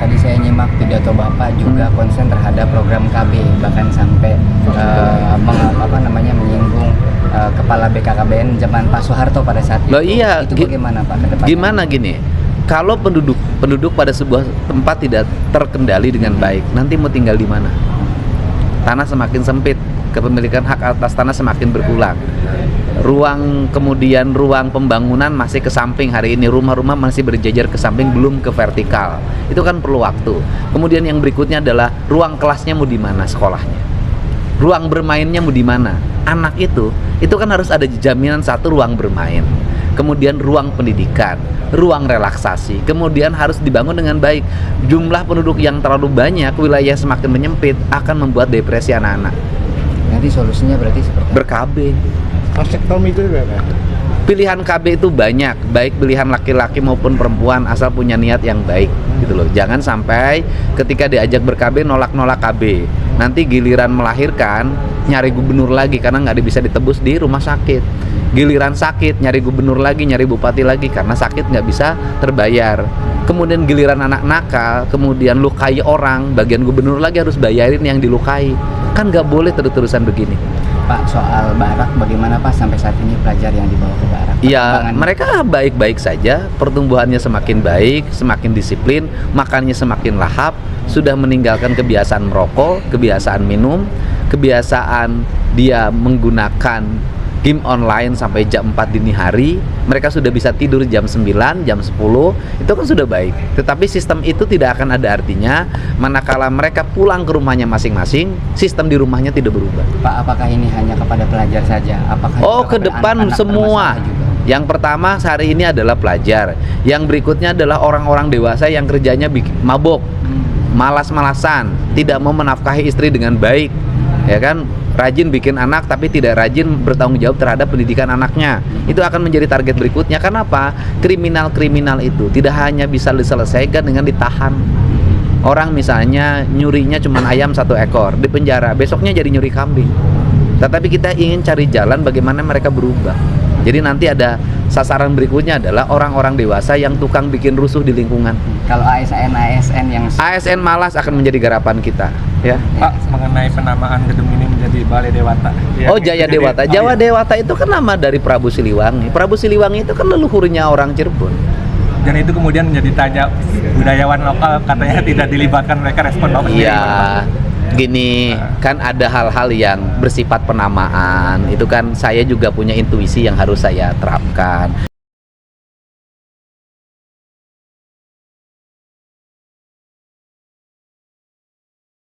tadi saya nyimak pidato Bapak juga konsen terhadap program KB, bahkan sampai menyinggung Kepala BKKBN zaman Pak Soeharto pada saat itu. Loh, iya, Itu bagaimana Pak ke depannya? Gimana gini? Kalau penduduk pada sebuah tempat tidak terkendali dengan baik, nanti mau tinggal di mana? Tanah semakin sempit, kepemilikan hak atas tanah semakin berkurang. Kemudian ruang pembangunan masih ke samping hari ini, rumah-rumah masih berjajar ke samping, belum ke vertikal. Itu kan perlu waktu. Kemudian yang berikutnya adalah ruang kelasnya mau di mana sekolahnya, ruang bermainnya mau di mana. Anak itu kan harus ada jaminan satu ruang bermain, kemudian ruang pendidikan, ruang relaksasi, kemudian harus dibangun dengan baik. Jumlah penduduk yang terlalu banyak, wilayah semakin menyempit, akan membuat depresi anak-anak. Nanti solusinya berarti seperti apa? Ber-KB. Vasektomi itu ya, Pak? Pilihan KB itu banyak, baik pilihan laki-laki maupun perempuan, asal punya niat yang baik gitu loh. Jangan sampai ketika diajak ber-KB nolak-nolak KB. Nanti giliran melahirkan nyari gubernur lagi karena nggak bisa ditebus di rumah sakit. Giliran sakit nyari gubernur lagi, nyari bupati lagi karena sakit nggak bisa terbayar. Kemudian giliran anak nakal, kemudian lukai orang, bagian gubernur lagi harus bayarin yang dilukai. Kan nggak boleh terus-terusan begini. Pak, soal barak bagaimana Pak sampai saat ini pelajar yang dibawa ke barak? Ya, mereka baik-baik saja, pertumbuhannya semakin baik, semakin disiplin, makannya semakin lahap, sudah meninggalkan kebiasaan merokok, kebiasaan minum, kebiasaan dia menggunakan game online sampai jam 4 dini hari. Mereka sudah bisa tidur jam 9, jam 10, itu kan sudah baik. Tetapi sistem itu tidak akan ada artinya manakala mereka pulang ke rumahnya masing-masing, sistem di rumahnya tidak berubah. Pak, apakah ini hanya kepada pelajar saja? Apakah ke depan anak-anak semua. bermasalah juga? Yang pertama hari ini adalah pelajar. Yang berikutnya adalah orang-orang dewasa yang kerjanya mabok, malas-malasan, tidak mau menafkahi istri dengan baik, ya kan? Rajin bikin anak tapi tidak rajin bertanggung jawab terhadap pendidikan anaknya. Itu akan menjadi target berikutnya. Kenapa? Kriminal-kriminal itu tidak hanya bisa diselesaikan dengan ditahan. Orang misalnya nyurinya cuma ayam 1 ekor, di penjara, besoknya jadi nyuri kambing. Tetapi kita ingin cari jalan bagaimana mereka berubah. Jadi nanti ada sasaran berikutnya adalah orang-orang dewasa yang tukang bikin rusuh di lingkungan. Kalau ASN yang ASN malas akan menjadi garapan kita, ya. Pak, mengenai penamaan gedung ini menjadi Balai Dewata. Jaya Dewata. Jawa Dewata itu kan nama dari Prabu Siliwangi. Prabu Siliwangi itu kan leluhurnya orang Cirebon. Dan itu kemudian menjadi tanya budayawan lokal, katanya tidak dilibatkan, mereka respon Bapak sendiri. Iya. Gini, kan ada hal-hal yang bersifat penamaan. Itu kan saya juga punya intuisi yang harus saya terapkan.